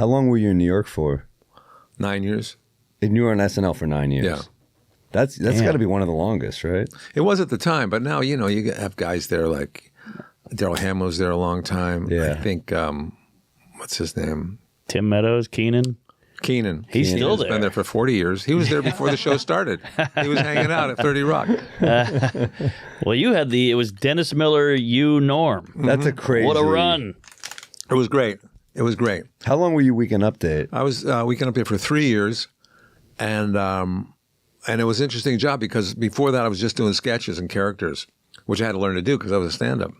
How long were you in New York for? 9 years. And you were on SNL for 9 years. Yeah. That's got to be one of the longest, right? It was at the time, but now, you know, you have guys there like Daryl Hamill was there a long time. Yeah. I think, what's his name? Tim Meadows, Keenan. He's still there. Been there for 40 years. He was there before the show started. He was hanging out at 30 Rock. Well, it was Dennis Miller, you, Norm. That's a crazy. What a run. It was great. It was great. How long were you Weekend Update? I was Weekend Update for 3 years, and it was an interesting job because before that I was just doing sketches and characters, which I had to learn to do because I was a stand-up.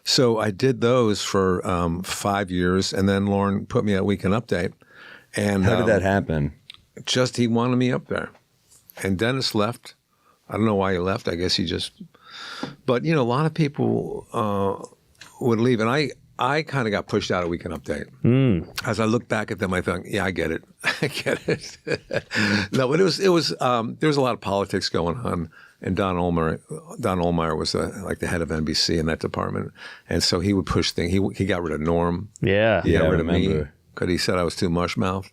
So I did those for 5 years, and then Lauren put me at Weekend Update. And How did that happen? Just he wanted me up there, and Dennis left. I don't know why he left. I guess he just. But you know, a lot of people would leave, and I kind of got pushed out of Weekend Update. As I look back at them, I thought, yeah, I get it. I get it. No, but it was there was a lot of politics going on, and Don Ohlmeyer was like the head of NBC in that department, and so he would push things. He got rid of Norm. Yeah. He got I rid of me remember. because he said I was too mush-mouthed.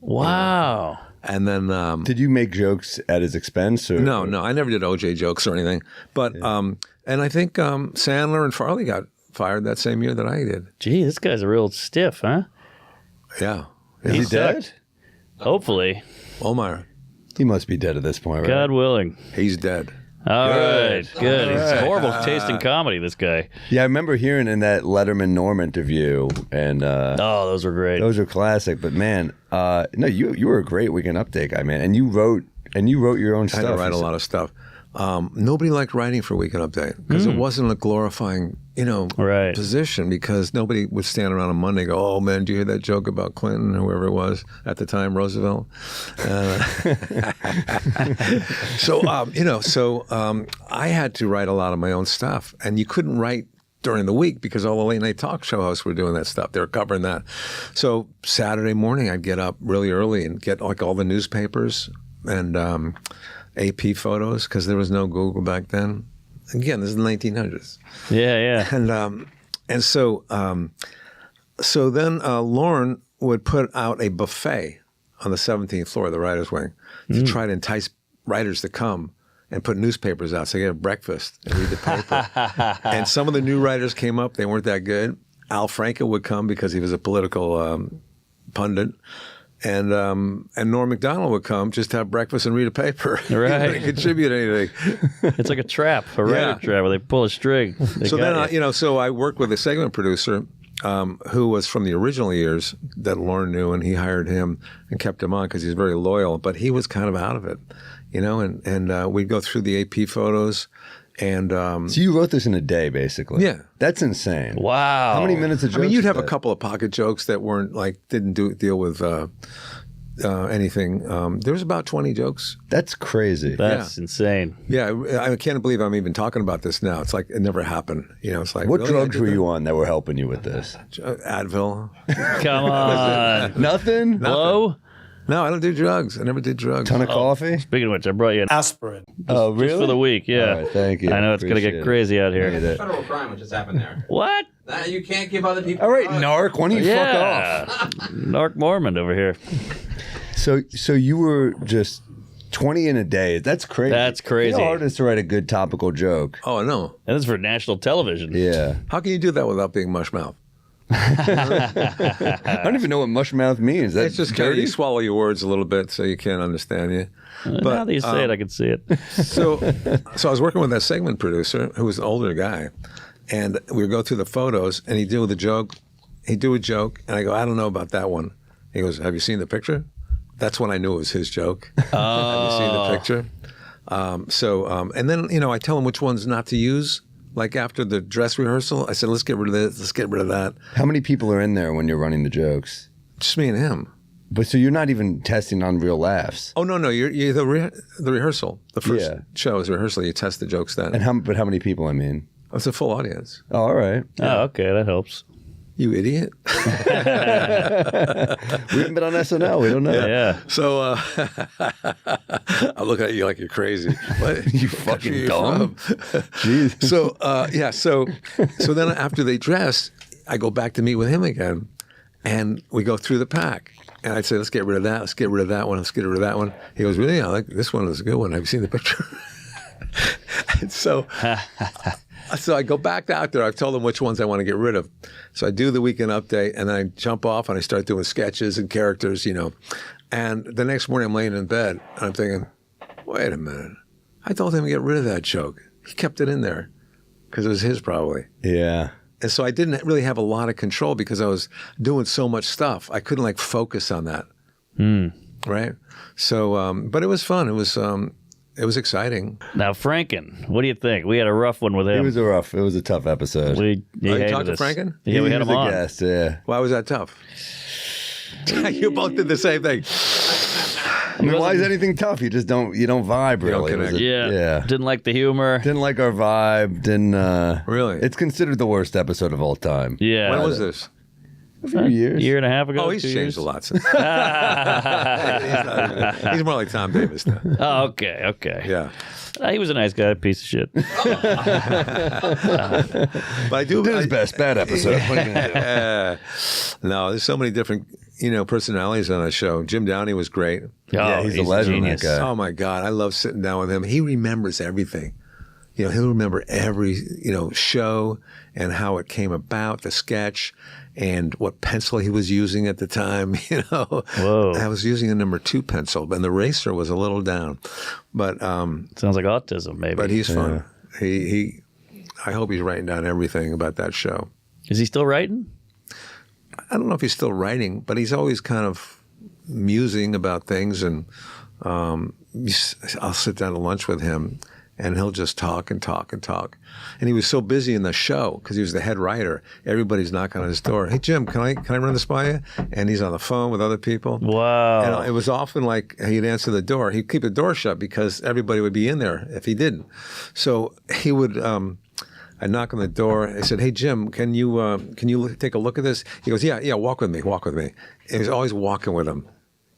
Wow. And then Did you make jokes at his expense? Or? no, I never did OJ jokes or anything. But and I think Sandler and Farley got fired that same year that I did. Gee, this guy's a real stiff, huh? Yeah. Is he dead? sucked. Hopefully. Ohlmeyer, He must be dead at this point, right? God willing. he's dead. All right. Good. All He's right. horrible taste in comedy, this guy. Yeah, I remember hearing in that Letterman Norm interview, and Oh, those were great. those are classic. But man, no, you were a great Weekend Update guy, man, and you wrote your own I stuff. had to write a lot of stuff. Nobody liked writing for Weekend Update because it wasn't a glorifying, Right. position because nobody would stand around on Monday and go, oh, man, do you hear that joke about Clinton, whoever it was at the time, Roosevelt? So I had to write a lot of my own stuff, and you couldn't write during the week because all the late night talk show hosts were doing that stuff. They were covering that. So Saturday morning, I'd get up really early and get like all the newspapers and AP photos because there was no Google back then. Again, this is the 1900s. Yeah. And so then Lauren would put out a buffet on the 17th floor of the writers' wing to try to entice writers to come and put newspapers out so they could have breakfast and read the paper. And some of the new writers came up. They weren't that good. Al Franken would come because he was a political pundit. And Norm Macdonald would come just to have breakfast and read a paper. Right. He didn't contribute anything. It's like a trap, a writer trap where they pull a string. So then, so I worked with a segment producer who was from the original years that Lauren knew, and he hired him and kept him on because he's very loyal. But he was kind of out of it, and we'd go through the AP photos. And So you wrote this in a day, basically. Yeah. That's insane. Wow. How many minutes of jokes? you'd is have a that? couple of pocket jokes that weren't didn't deal with anything. There was about 20 jokes. That's crazy. That's insane. Yeah, I can't believe I'm even talking about this now. It's like it never happened. It's like What really? drugs were you on that were helping you with this? Advil. Come on. Nothing. Blow? No, I don't do drugs. I never did drugs. Ton of coffee. Speaking of which, I brought you an Aspirin. Oh, really? just for the week. Yeah. All right, thank you. I know it's going to Appreciate get it. crazy out Look at here. that. Federal crime what just happened there. What? You can't give other people. All right, drugs. Narc. Why don't you fuck Yeah. Narc Mormon over here. off? So you were just 20 in a day. That's crazy. That's crazy. You know how hard it is to write a good topical joke. Oh, no. And this is for national television. Yeah. How can you do that without being mush mouth? I don't even know what mush mouth means. That's It's just kind of you swallow your words a little bit so you can't understand you. Now that you say it, I can see it. So I was working with that segment producer who was an older guy, and we would go through the photos, and he'd do a joke, and I go, I don't know about that one. He goes, have you seen the picture? That's when I knew it was his joke. Have you seen the picture? And then, I tell him which ones not to use. Like after the dress rehearsal, I said, let's get rid of this, let's get rid of that. How many people are in there when you're running the jokes? Just me and him. But so you're not even testing on real laughs. Oh, no, you're the rehearsal. The first Yeah. show is rehearsal. You test the jokes then. And how many people, I mean? It's a full audience. Oh, all right. Oh, okay. That helps. You idiot. We haven't been on SNL. We don't know. Yeah. So I'm looking at you like you're crazy. What? You What fucking country are you dumb. from? Jeez. So then after they dress, I go back to meet with him again. And we go through the pack. And I'd say, let's get rid of that. Let's get rid of that one. Let's get rid of that one. He goes, really? I like this one is a good one. Have you seen the picture? And so I go back out there. I've told him which ones I want to get rid of. So I do the weekend update, and I jump off, and I start doing sketches and characters, And the next morning, I'm laying in bed, and I'm thinking, wait a minute. I told him to get rid of that joke. He kept it in there because it was his probably. Yeah. And so I didn't really have a lot of control because I was doing so much stuff. I couldn't focus on that. Right? So, but it was fun. It was exciting. Now, Franken, what do you think? We had a rough one with him. It was a tough episode. You talked to Franken? Yeah, we had was him a on. guest, yeah. Why was that tough? You both did the same thing. I mean, why is anything tough? You just don't vibe really. don't connect. Yeah. Didn't like the humor. Didn't like our vibe. Didn't Really? It's considered the worst episode of all time. Yeah. When was this? A few years. Year and a half ago. Oh, he's 2 changed years? a lot since. He's more like Tom Davis now. Oh, okay. Yeah. He was a nice guy, piece of shit. But I do. Did his best. Bad episode. What are you gonna do? No, there's so many different, personalities on that show. Jim Downey was great. Yeah, he's a legend, genius. that guy. Oh my God, I love sitting down with him. He remembers everything. He'll remember every, show and how it came about, the sketch, and what pencil he was using at the time. Whoa. I was using a number 2 pencil, and the eraser was a little down. But Sounds like autism, maybe. but he's fun. I hope he's writing down everything about that show. Is he still writing? I don't know if he's still writing, but he's always kind of musing about things, and I'll sit down to lunch with him, and he'll just talk and talk and talk. And he was so busy in the show because he was the head writer. Everybody's knocking on his door. Hey, Jim, can I run this by you? And he's on the phone with other people. Wow. And it was often like he'd answer the door. He'd keep the door shut because everybody would be in there if he didn't. So he would. I'd knock on the door. I said, "Hey, Jim, can you take a look at this?" He goes, "Yeah, walk with me." And he was always walking with him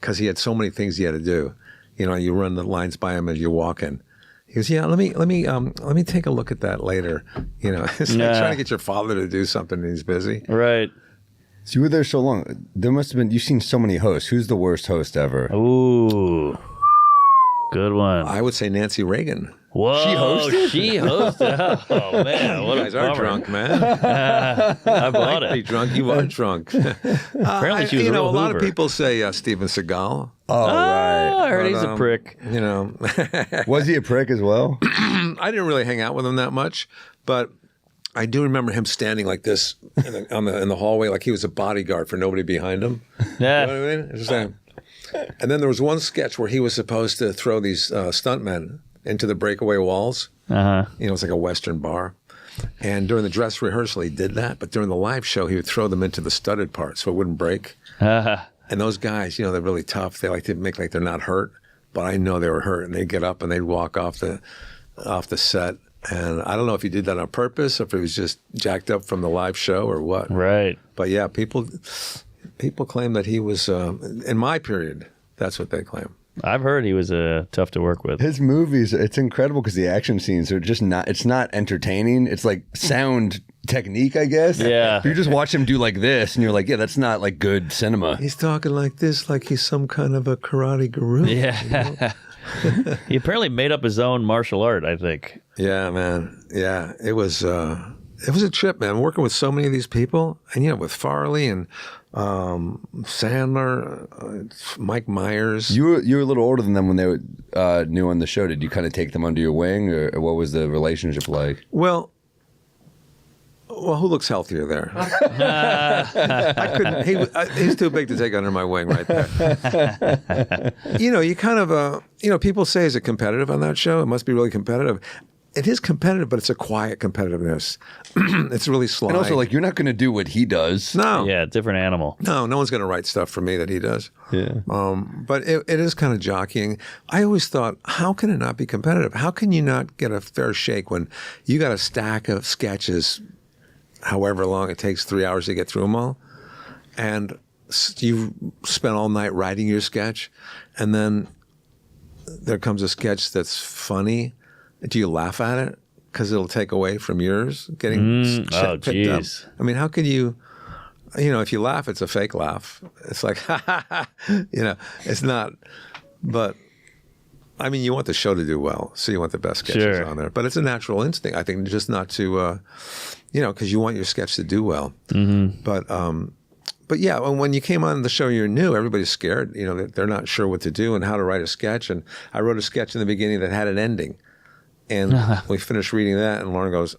because he had so many things he had to do. You run the lines by him as you're walking. He goes, "Yeah, let me take a look at that later." It's like trying to get your father to do something and he's busy. Right. So you were there so long. There must have been. You've seen so many hosts. Who's the worst host ever? Ooh. Good one. I would say Nancy Reagan. Whoa. She hosted? Oh, man. What You guys a are bummer. drunk, man. I bought Be it. drunk. You are drunk. Apparently she was a real a lot of Hoover. people say Steven Seagal. Oh, right. I heard But, he's a prick. Was he a prick as well? I didn't really hang out with him that much, but I do remember him standing like this in the hallway, like he was a bodyguard for nobody behind him. Yeah. You know what I mean? It's just like- and then there was one sketch where he was supposed to throw these stuntmen into the breakaway walls. Uh-huh. It's like a Western bar. And during the dress rehearsal, he did that. But during the live show, he would throw them into the studded part so it wouldn't break. Uh-huh. And those guys, they're really tough. They like to make like they're not hurt. But I know they were hurt. And they'd get up and they'd walk off the set. And I don't know if he did that on purpose or if he was just jacked up from the live show or what. Right. But yeah, people claim that he was, in my period, that's what they claim. I've heard he was tough to work with. His movies, it's incredible because the action scenes are just not, it's not entertaining. It's like sound technique, I guess. Yeah. You just watch him do like this and you're like, yeah, that's not like good cinema. He's talking like this, like he's some kind of a karate guru. Yeah. He apparently made up his own martial art, I think. Yeah, man. Yeah, it was a trip, man. Working with so many of these people, and with Farley and Sandler, Mike Myers. You were a little older than them when they were new on the show. Did you kind of take them under your wing, or what was the relationship like? Well, who looks healthier there? I couldn't. He's too big to take under my wing right there. You kind of, people say, is it competitive on that show? It must be really competitive. It is competitive, but it's a quiet competitiveness. It's really sly. And also, like, you're not going to do what he does. No. Yeah, different animal. No one's going to write stuff for me that he does. Yeah. But it is kind of jockeying. I always thought, how can it not be competitive? How can you not get a fair shake when you got a stack of sketches, however long it takes, 3 hours to get through them all, and you spent all night writing your sketch, and then there comes a sketch that's funny. Do you laugh at it because it'll take away from yours getting picked up? geez. I mean, how can you if you laugh, it's a fake laugh. It's like, it's not. But I mean, you want the show to do well, so you want the best sketches on there. But it's a natural instinct, I think, just not to, because you want your sketch to do well. Mm-hmm. But yeah, when you came on the show, you're new. Everybody's scared. They're not sure what to do and how to write a sketch. And I wrote a sketch in the beginning that had an ending. And we finished reading that, and Lauren goes,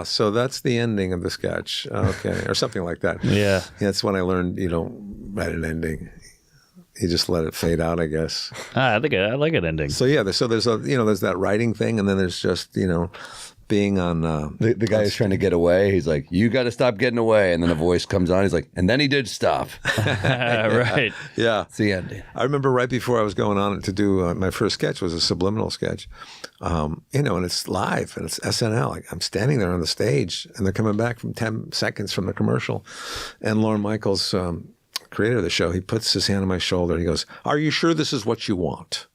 so that's the ending of the sketch. Okay. Or something like that. Yeah. That's when I learned you don't write an ending. You just let it fade out, I guess. I think I like an ending. So yeah, there's there's that writing thing, and then there's just, being on the guy who's trying to get away. He's like, "You got to stop getting away," and then a voice comes on. He's like, "And then he did stop." Right. Yeah. It's the ending. I remember right before I was going on to do my first sketch was a subliminal sketch, and it's live and it's SNL. Like, I'm standing there on the stage, and they're coming back from 10 seconds from the commercial, and Lorne Michaels, creator of the show, he puts his hand on my shoulder and he goes, "Are you sure this is what you want?"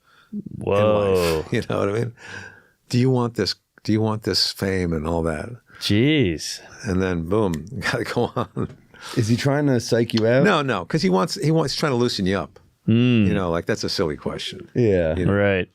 Whoa. You know what I mean? Do you want this? Do you want this fame and all that? Jeez. And then boom, gotta go on. Is he trying to psych you out? No, because he's trying to loosen you up. Like, that's a silly question. Yeah. Right.